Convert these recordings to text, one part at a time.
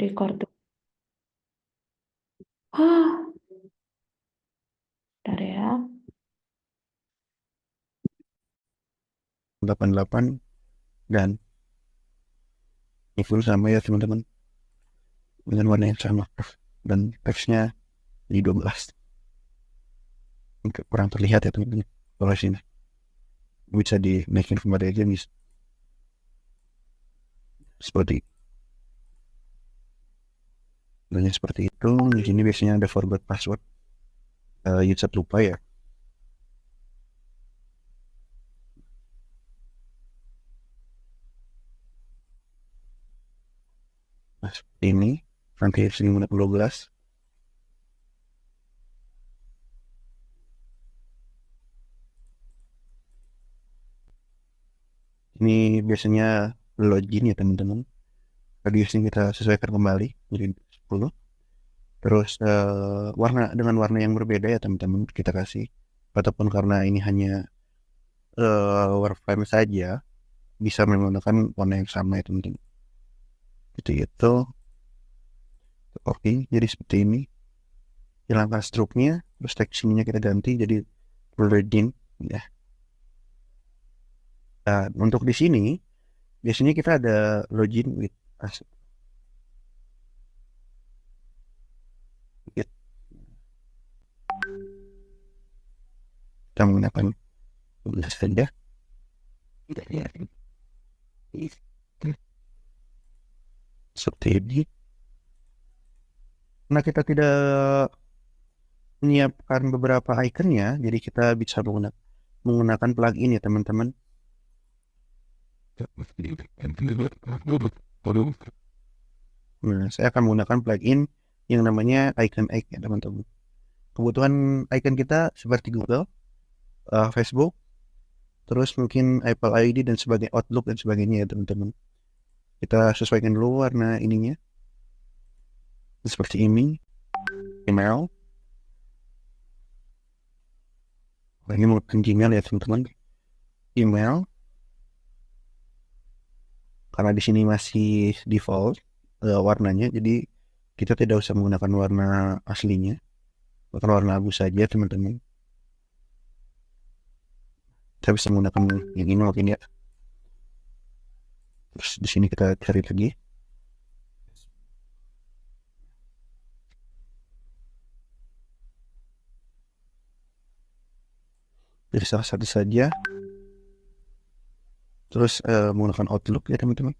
Record. Hah, bentar ya. 88 dan full sama ya teman-teman, dengan warna yang sama, dan teksnya di 12. Kurang terlihat ya teman-teman, kalau sini bisa dinaikin kembali aja bisa seperti seperti itu. Di sini biasanya ada forgot password, user lupa ya. Nah, seperti ini sampai 2012. Ini biasanya login ya teman-teman. Tadi sini kita sesuaikan kembali jadi 10. Terus warna dengan warna yang berbeda ya teman-teman kita kasih. Ataupun karena ini hanya warframe saja, bisa menggunakan warna yang sama ya teman-teman. Itu. Oke, jadi seperti ini. Hilangkan struknya, terus teksturnya kita ganti jadi login ya. Nah, untuk di sini biasanya kita ada login with us. Kita menggunakan tulis saja. Seperti ini. Karena kita tidak menyiapkan beberapa ikonnya, jadi kita bisa menggunakan plugin ya teman-teman. Nah, saya akan menggunakan plugin yang namanya Icon Egg ya teman-teman. Kebutuhan icon kita seperti Google, Facebook, terus mungkin Apple ID dan sebagainya, Outlook dan sebagainya ya teman-teman. Kita sesuaikan dulu warna ininya. Seperti ini. Email. Ini menggunakan Gmail ya teman-teman. Email. Karena di sini masih default warnanya, jadi kita tidak usah menggunakan warna aslinya, bahkan warna abu saja teman-teman. Saya bisa menggunakan yang ini mungkin ya. Terus di sini kita cari lagi. Dari salah satu saja. Terus menggunakan Outlook ya teman-teman.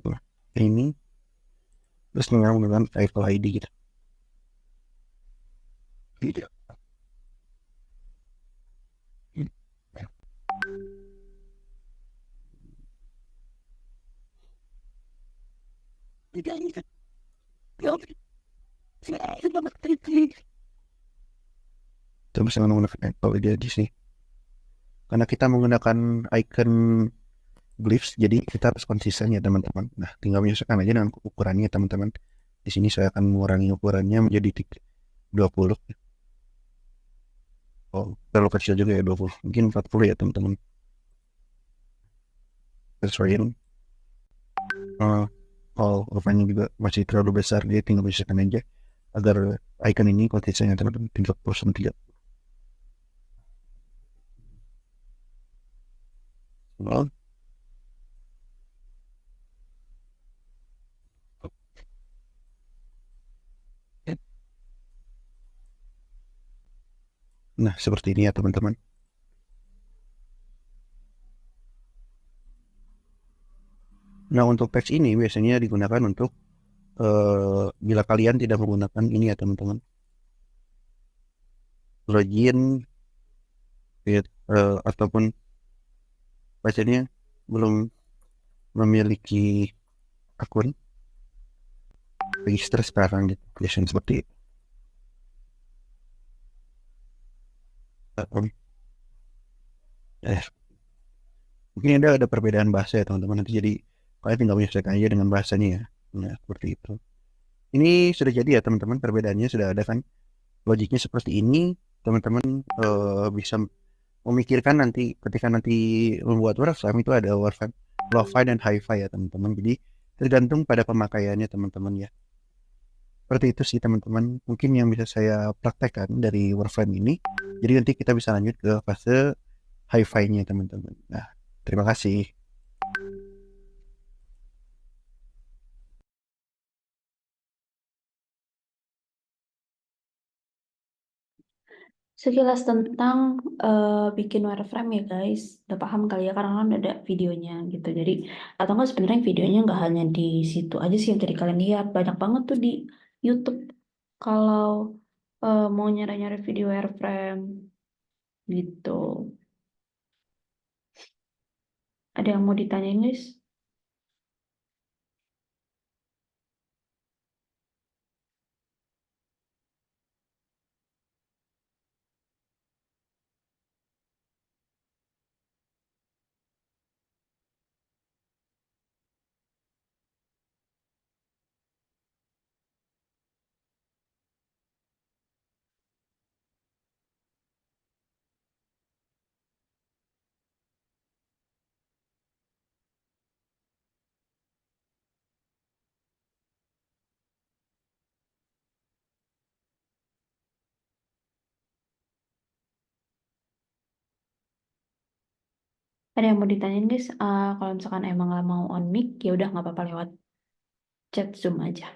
Nah, ini. Terus menggunakan Apple ID gitu. Tidak. Kita bisa menggunakan Apple ID di sini. Karena kita menggunakan icon glyphs, jadi kita harus konsisten ya teman-teman. Nah, tinggal menyesuaikan aja dengan ukurannya teman-teman. Di sini saya akan mengurangi ukurannya menjadi 20. Oh, terlalu kecil juga ya 20. Mungkin 40 ya teman-teman. Sesuaiin. All overnya juga masih terlalu besar, dia tinggal menyesuaikan aja agar icon ini konsistennya teman-teman 30 30. Nah, seperti ini ya teman-teman. Nah, untuk teks ini biasanya digunakan untuk bila kalian tidak menggunakan ini ya teman-teman. Login ataupun bacanya belum memiliki akun register sekarang gitu. Biasanya seperti itu. Eh, mungkin ada perbedaan bahasa ya teman-teman. Nanti jadi kalian tinggal menyesuaikan aja dengan bahasanya ya. Nah, seperti itu. Ini sudah jadi ya teman-teman, perbedaannya sudah ada kan. Logiknya seperti ini, teman-teman bisa memikirkan nanti ketika nanti membuat Warframe itu ada Warframe Lo-Fi dan Hi-Fi ya teman-teman. Jadi tergantung pada pemakaiannya teman-teman ya. Seperti itu sih teman-teman. Mungkin yang bisa saya praktekkan dari Warframe ini. Jadi nanti kita bisa lanjut ke fase Hi-Fi-nya teman-teman. Nah, terima kasih. Sekilas tentang bikin wireframe ya guys, udah paham kali ya karena kan ada videonya gitu. Jadi atau enggak sebenarnya videonya nggak hanya di situ aja sih yang tadi kalian lihat, banyak banget tuh di YouTube kalau mau nyari-nyari video wireframe gitu. Ada yang mau ditanyain guys? Ada yang mau ditanyain guys? Kalau misalkan emang nggak mau on mic, ya udah nggak apa-apa lewat chat Zoom aja.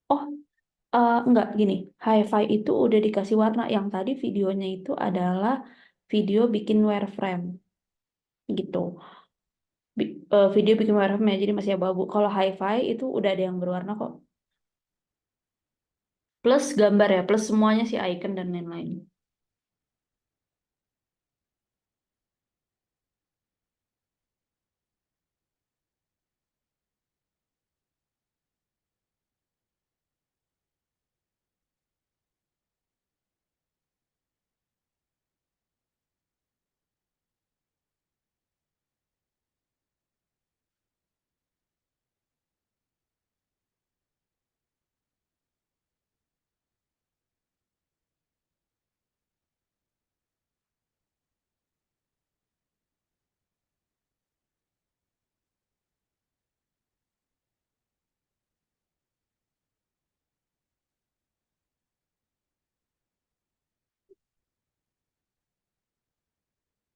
Oh, enggak gini. Hi-Fi itu udah dikasih warna. Yang tadi videonya itu adalah video bikin wireframe gitu. Video bikin wireframe ya, jadi masih abu-abu. Kalau Hi-Fi itu udah ada yang berwarna kok. Plus gambar ya, plus semuanya sih icon dan lain-lain.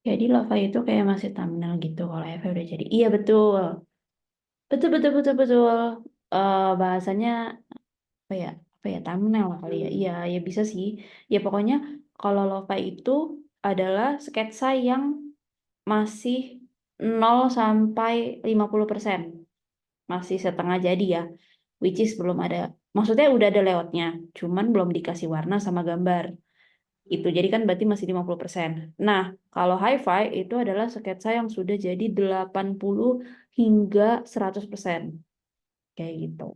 Jadi Lava itu kayak masih thumbnail gitu kalau Eva udah jadi. Iya betul. Betul betul betul betul. Bahasanya apa ya? Apa ya thumbnail lah kali ya. Iya, ya bisa sih. Ya pokoknya kalau Lava itu adalah sketsa yang masih 0 sampai 50%. Masih setengah jadi ya. Which is belum ada. Maksudnya udah ada layoutnya. Cuman belum dikasih warna sama gambar. Itu jadi kan berarti masih 50%. Nah, kalau hi-fi itu adalah sketsa yang sudah jadi 80 hingga 100%. Kayak gitu.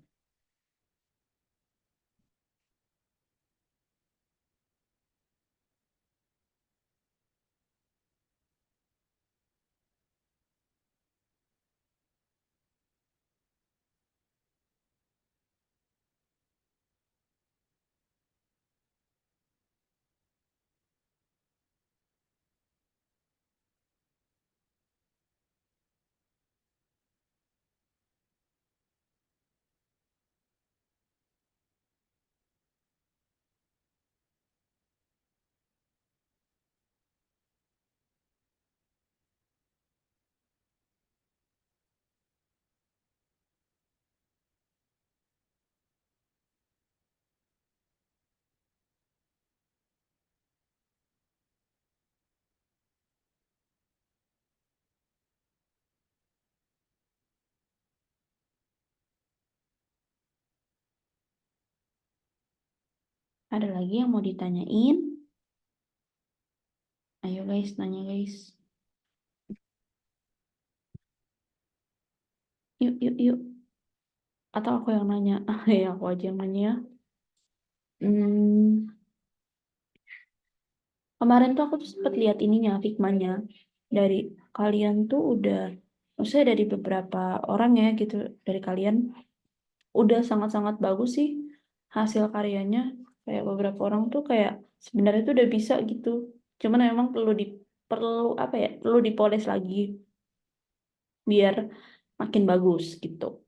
Ada lagi yang mau ditanyain? Ayo guys, nanya guys. Yuk, yuk, yuk. Atau aku yang nanya? Ya, aku aja yang nanya. Hmm, kemarin tuh aku tuh sempet lihat ininya, Figmanya. Dari kalian tuh udah, maksudnya dari beberapa orang ya gitu, dari kalian udah sangat-sangat bagus sih hasil karyanya. Kayak beberapa orang tuh kayak sebenarnya tuh udah bisa gitu. Cuman memang perlu apa ya? Perlu dipoles lagi biar makin bagus gitu.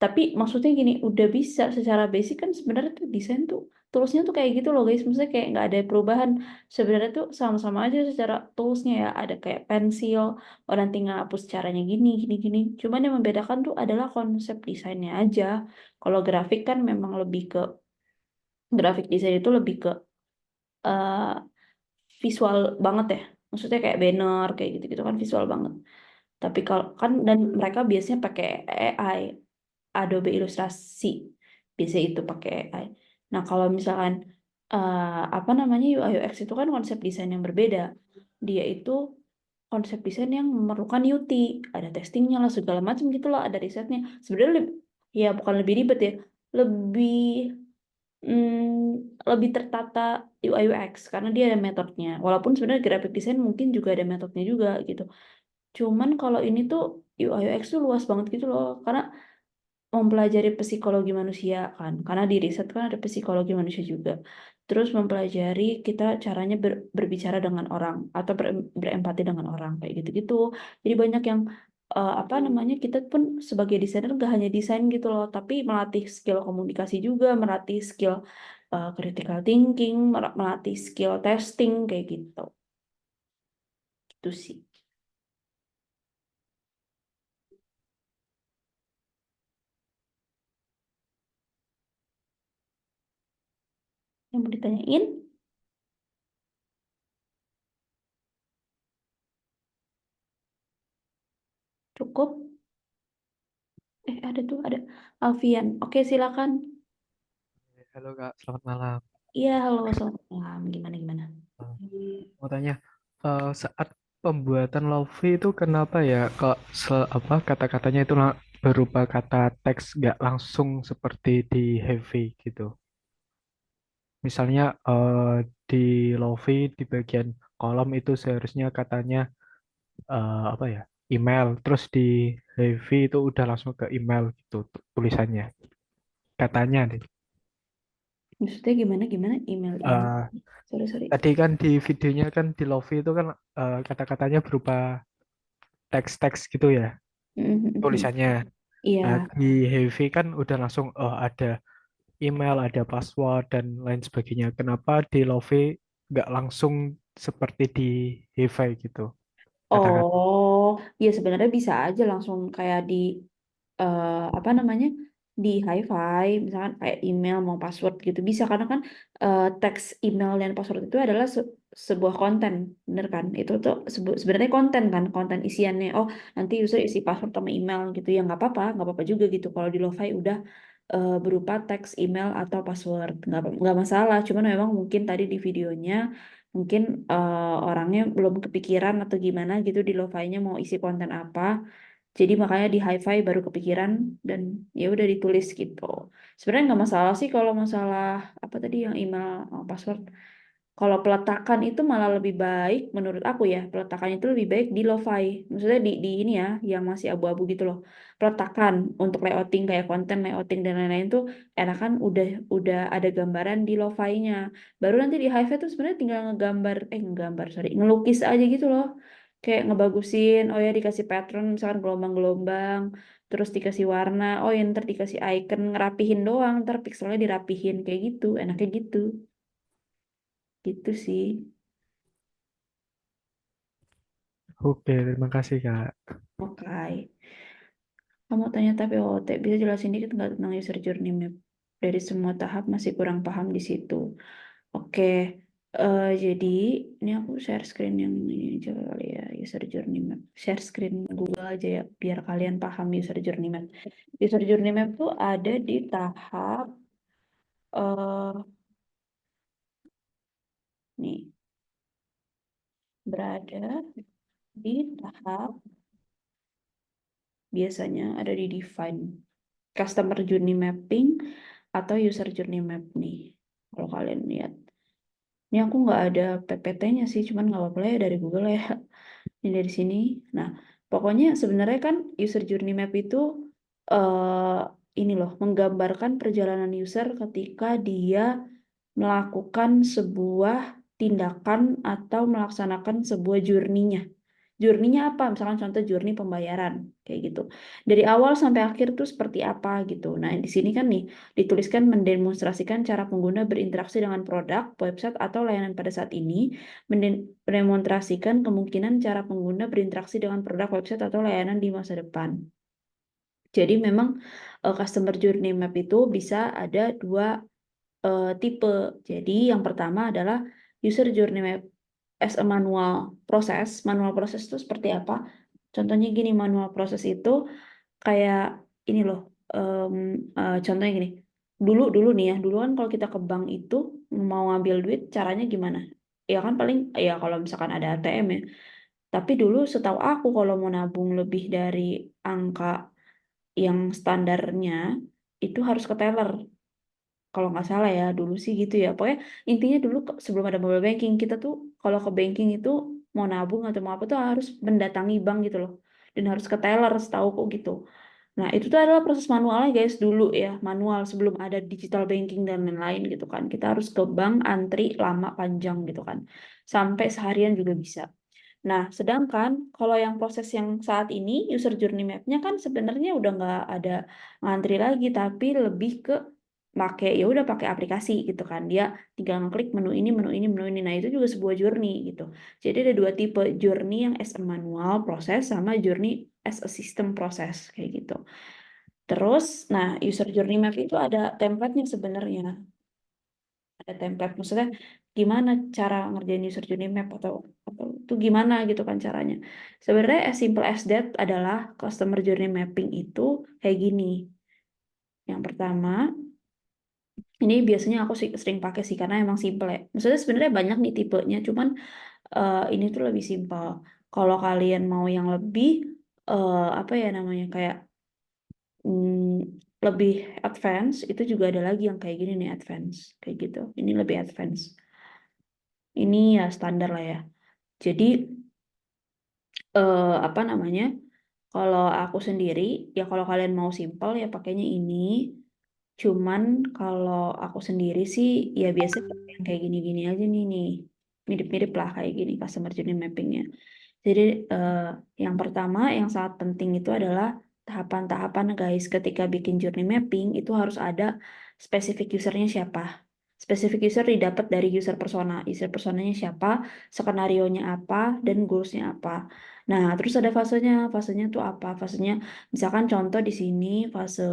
Tapi maksudnya gini, udah bisa secara basic kan sebenarnya tuh desain tuh toolsnya tuh kayak gitu loh guys. Maksudnya kayak nggak ada perubahan. Sebenarnya tuh sama-sama aja secara toolsnya ya. Ada kayak pensil, oh nanti ngapus caranya gini, gini, gini. Cuman yang membedakan tuh adalah konsep desainnya aja. Kalau grafik kan memang lebih ke, grafik desain itu lebih ke eh, visual banget ya. Maksudnya kayak banner, kayak gitu-gitu kan visual banget. Tapi kalau kan, dan mereka biasanya pakai AI, Adobe Ilustrasi, biasanya itu pakai AI. Nah, kalau misalkan apa namanya UI UX itu kan konsep desain yang berbeda. Dia itu konsep desain yang memerlukan UT, ada testingnya lah segala macam gitu loh, ada risetnya. Sebenarnya ya bukan lebih ribet ya, lebih lebih tertata UI UX karena dia ada metodenya. Walaupun sebenarnya graphic design mungkin juga ada metodenya juga gitu. Cuman kalau ini tuh UI UX tuh luas banget gitu loh, karena mempelajari psikologi manusia kan, karena di riset kan ada psikologi manusia juga. Terus mempelajari kita caranya berbicara dengan orang atau berempati dengan orang kayak gitu-gitu. Jadi banyak yang apa namanya, kita pun sebagai desainer gak hanya desain gitu loh, tapi melatih skill komunikasi juga, melatih skill critical thinking, melatih skill testing kayak gitu. Itu sih yang mau ditanyain. Cukup. Ada tuh, ada Alfian. Oke, silakan. Halo Kak, selamat malam. Iya, halo, selamat malam. Gimana, gimana? Mau tanya, saat pembuatan Lofi itu kenapa ya kok apa kata-katanya itu berupa kata teks nggak langsung seperti di Heavy gitu. Misalnya di Lofi di bagian kolom itu seharusnya katanya apa ya, email, terus di Heavy itu udah langsung ke email gitu tulisannya. Katanya deh. Maksudnya gimana, gimana? Email, email. Eh, Sorry, sorry. Tadi kan di videonya kan di Lofi itu kan kata-katanya berupa teks-teks gitu ya Mhm. tulisannya. Nah, Iya. di Heavy kan udah langsung ada email, ada password dan lain sebagainya. Kenapa di Love nggak langsung seperti di Heavy gitu kata-kata? Oh, ya sebenarnya bisa aja langsung kayak di apa namanya, di hi-fi, misalkan kayak email mau password gitu bisa, karena kan teks email dan password itu adalah sebuah konten, bener kan? Itu tuh sebenarnya konten kan, konten isiannya. Oh, nanti user isi password sama email gitu ya, nggak apa-apa juga gitu. Kalau di Lo-Fi udah berupa teks email atau password, nggak masalah. Cuman memang mungkin tadi di videonya mungkin orangnya belum kepikiran atau gimana gitu di Lo-Fi-nya mau isi konten apa. Jadi makanya di hi-fi baru kepikiran dan ya udah ditulis gitu. Sebenarnya nggak masalah sih kalau masalah apa tadi yang email password. Kalau peletakan itu malah lebih baik menurut aku ya. Peletakan itu lebih baik di lo-fi. Maksudnya di ini ya yang masih abu-abu gitu loh. Peletakan untuk layouting kayak konten, layouting dan lain-lain tuh enakan udah ada gambaran di lo-fi-nya. Baru nanti di hi-fi tuh sebenarnya tinggal ngegambar, sorry, ngelukis aja gitu loh. Kayak ngebagusin, oh ya dikasih pattern misalkan gelombang-gelombang, terus dikasih warna, oh ya ntar dikasih icon, ngerapihin doang, ntar pixelnya dirapihin kayak gitu, enaknya gitu. Gitu sih. Oke, terima kasih Kak. Oke. Kamu tanya tapi OOT, bisa jelasin dikit nggak tentang user journey map? Dari semua tahap masih kurang paham di situ. Oke, jadi ini aku share screen yang ini aja kali ya, user journey map. Share screen Google aja ya, biar kalian paham user journey map. User journey map tuh ada di tahap, eh nih, berada di tahap biasanya ada di define customer journey mapping atau user journey map nih. Kalau kalian lihat. Ini aku nggak ada PPT-nya sih, cuman nggak apa-apa lah ya dari Google ya. Ini dari sini. Nah, pokoknya sebenarnya kan user journey map itu ini loh, menggambarkan perjalanan user ketika dia melakukan sebuah tindakan atau melaksanakan sebuah journey-nya. Journey-nya apa? Misalkan contoh journey pembayaran kayak gitu. Dari awal sampai akhir tuh seperti apa gitu. Nah, di sini kan nih dituliskan mendemonstrasikan cara pengguna berinteraksi dengan produk, website atau layanan pada saat ini, mendemonstrasikan kemungkinan cara pengguna berinteraksi dengan produk, website atau layanan di masa depan. Jadi memang customer journey map itu bisa ada dua tipe. Jadi yang pertama adalah user journey map as a manual proses. Manual proses itu seperti apa? Contohnya gini, manual proses itu kayak ini loh. Contohnya gini. Dulu nih ya, dulu kan kalau kita ke bank itu mau ngambil duit caranya gimana? Ya kan paling ya kalau misalkan ada ATM ya. Tapi dulu setahu aku kalau mau nabung lebih dari angka yang standarnya itu harus ke teller. Kalau nggak salah ya dulu sih gitu ya. Pokoknya intinya dulu sebelum ada mobile banking kita tuh kalau ke banking itu mau nabung atau mau apa tuh harus mendatangi bank gitu loh. Dan harus ke teller setahu kok gitu. Nah itu tuh adalah proses manualnya guys dulu ya. Manual sebelum ada digital banking dan lain-lain gitu kan. Kita harus ke bank antri lama panjang gitu kan. Sampai seharian juga bisa. Nah, sedangkan kalau yang proses yang saat ini user journey map-nya kan sebenarnya udah nggak ada ngantri lagi, tapi lebih ke pakai ya udah pakai aplikasi gitu kan. Dia tinggal ngeklik menu ini, menu ini, menu ini. Nah, itu juga sebuah journey gitu. Jadi ada dua tipe journey yang as a manual proses sama journey as a system proses kayak gitu. Terus, nah user journey map itu ada template-nya sebenarnya. Ada template maksudnya gimana cara ngerjain user journey map atau itu gimana gitu kan caranya. Sebenarnya as simple as that adalah customer journey mapping itu kayak gini. Yang pertama, ini biasanya aku sih sering pakai sih karena emang simple ya. Maksudnya sebenarnya banyak nih tipenya, cuman ini tuh lebih simple. Kalau kalian mau yang lebih apa ya namanya kayak lebih advance itu juga ada lagi yang kayak gini nih advance kayak gitu. Ini lebih advance. Ini ya standar lah ya. Jadi apa namanya? Kalau aku sendiri ya kalau kalian mau simple ya pakainya ini. Cuman kalau aku sendiri sih ya biasa pakai yang kayak gini-gini aja nih. Mirip-mirip lah kayak gini customer journey mappingnya. Jadi eh, yang pertama yang sangat penting itu adalah tahapan-tahapan guys. Ketika bikin journey mapping itu harus ada spesifik usernya siapa. Spesifik user didapat dari user persona. User personanya siapa, skenario-nya apa, dan goals-nya apa. Nah, terus ada fasenya. Fasenya tuh apa? Fasenya misalkan contoh di sini fase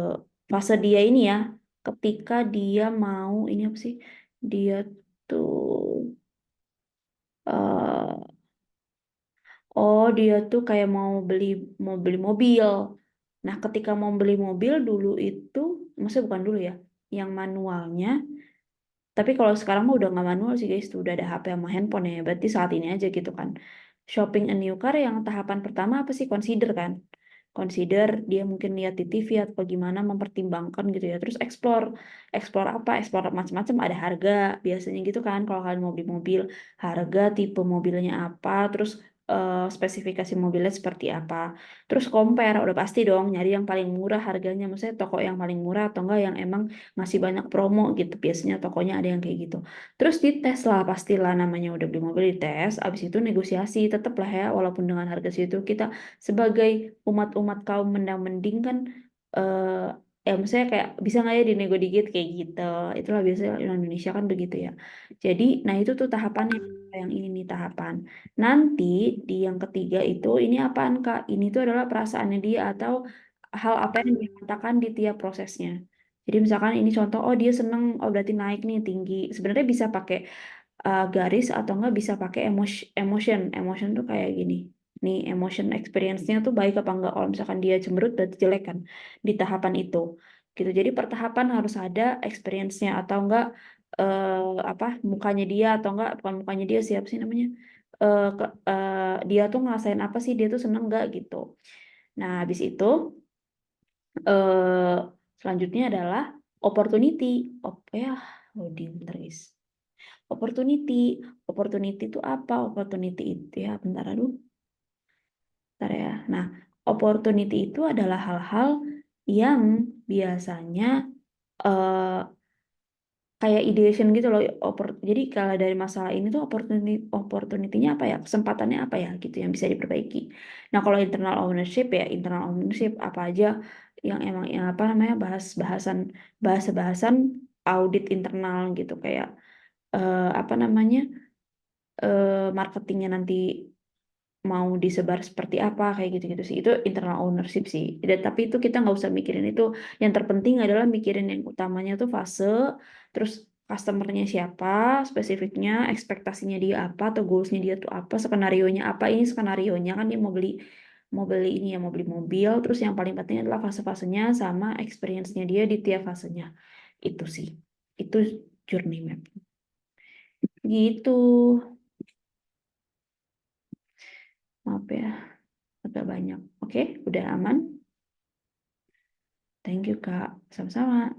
fase dia ini ya. Ketika dia mau ini apa sih? Dia tuh eh oh, dia tuh kayak mau beli mobil. Nah, ketika mau beli mobil dulu itu, maksudnya bukan dulu ya, yang manualnya. Tapi kalau sekarang mah udah nggak manual sih guys, tuh udah ada HP sama handphone ya. Berarti saat ini aja gitu kan. Shopping a new car yang tahapan pertama apa sih? Consider kan. Consider dia mungkin lihat di TV atau gimana mempertimbangkan gitu ya. Terus explore, explore apa? Explore macam-macam. Ada harga biasanya gitu kan. Kalau kalian mau beli mobil, harga, tipe mobilnya apa, terus spesifikasi mobilnya seperti apa. Terus compare, udah pasti dong nyari yang paling murah harganya. Maksudnya toko yang paling murah atau enggak yang emang masih banyak promo gitu. Biasanya tokonya ada yang kayak gitu. Terus dites lah, pastilah namanya udah beli mobil dites. Abis itu negosiasi, tetap lah ya, walaupun dengan harga situ kita sebagai umat-umat kaum mendang-mending kan maksudnya kayak bisa nggak ya dinego dikit kayak gitu. Itulah biasanya orang Indonesia kan begitu ya. Jadi, nah itu tuh tahapannya yang ini nih tahapan. Nanti di yang ketiga itu ini apaan Kak? Ini tuh adalah perasaannya dia atau hal apa yang dia katakan di tiap prosesnya. Jadi misalkan ini contoh, oh dia seneng, oh berarti naik nih tinggi. Sebenarnya bisa pakai garis atau enggak bisa pakai emotion. Emotion tuh kayak gini. Nih emotion experience-nya tuh baik apa enggak. Kalau misalkan dia cemberut berarti jelek kan di tahapan itu. Gitu. Jadi per tahapan harus ada experience-nya atau enggak apa mukanya dia atau enggak bukan mukanya dia siapa sih namanya? Dia tuh ngerasain apa sih? Dia tuh seneng enggak gitu. Nah, habis itu eh selanjutnya adalah opportunity. Ya, loading bentar guys. Opportunity. Opportunity itu apa? Opportunity itu ya, bentar aduh. Bentar ya. Nah, opportunity itu adalah hal-hal yang biasanya eh kayak ideation gitu loh. Jadi kalau dari masalah ini tuh opportunity-nya apa ya, kesempatannya apa ya gitu yang bisa diperbaiki. Nah kalau internal ownership apa aja yang apa namanya bahasa-bahasan audit internal gitu kayak apa namanya marketingnya nanti mau disebar seperti apa kayak gitu-gitu sih itu internal ownership sih. Tapi itu kita nggak usah mikirin itu, yang terpenting adalah mikirin yang utamanya tuh fase, terus customernya siapa, spesifiknya ekspektasinya dia apa atau goalsnya dia tuh apa, skenarionya apa. Ini skenarionya kan dia mau beli ini ya, mau beli mobil, terus yang paling penting adalah fase-fasenya sama experience-nya dia di tiap fasenya. Itu sih, itu journey map gitu. Maaf ya agak banyak. Oke, udah aman. Thank you, Kak. Sama-sama.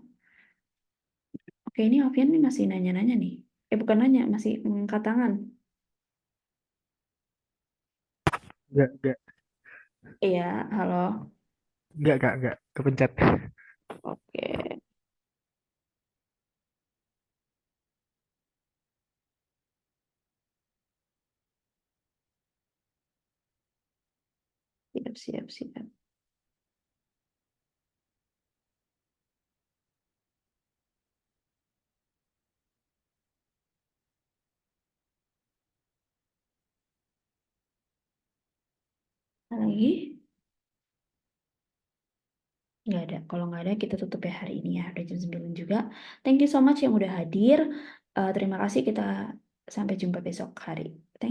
Oke, ini Alfian nih masih nanya-nanya nih. Bukan nanya, masih mengangkat tangan. Enggak, Iya, halo. enggak, kepencet. Oke, siap, siap, siap. Ada lagi? Nggak ada. Kalau nggak ada, kita tutup ya hari ini ya. Udah jam 9 juga. Thank you so much yang udah hadir. Terima kasih, kita sampai jumpa besok hari. Thank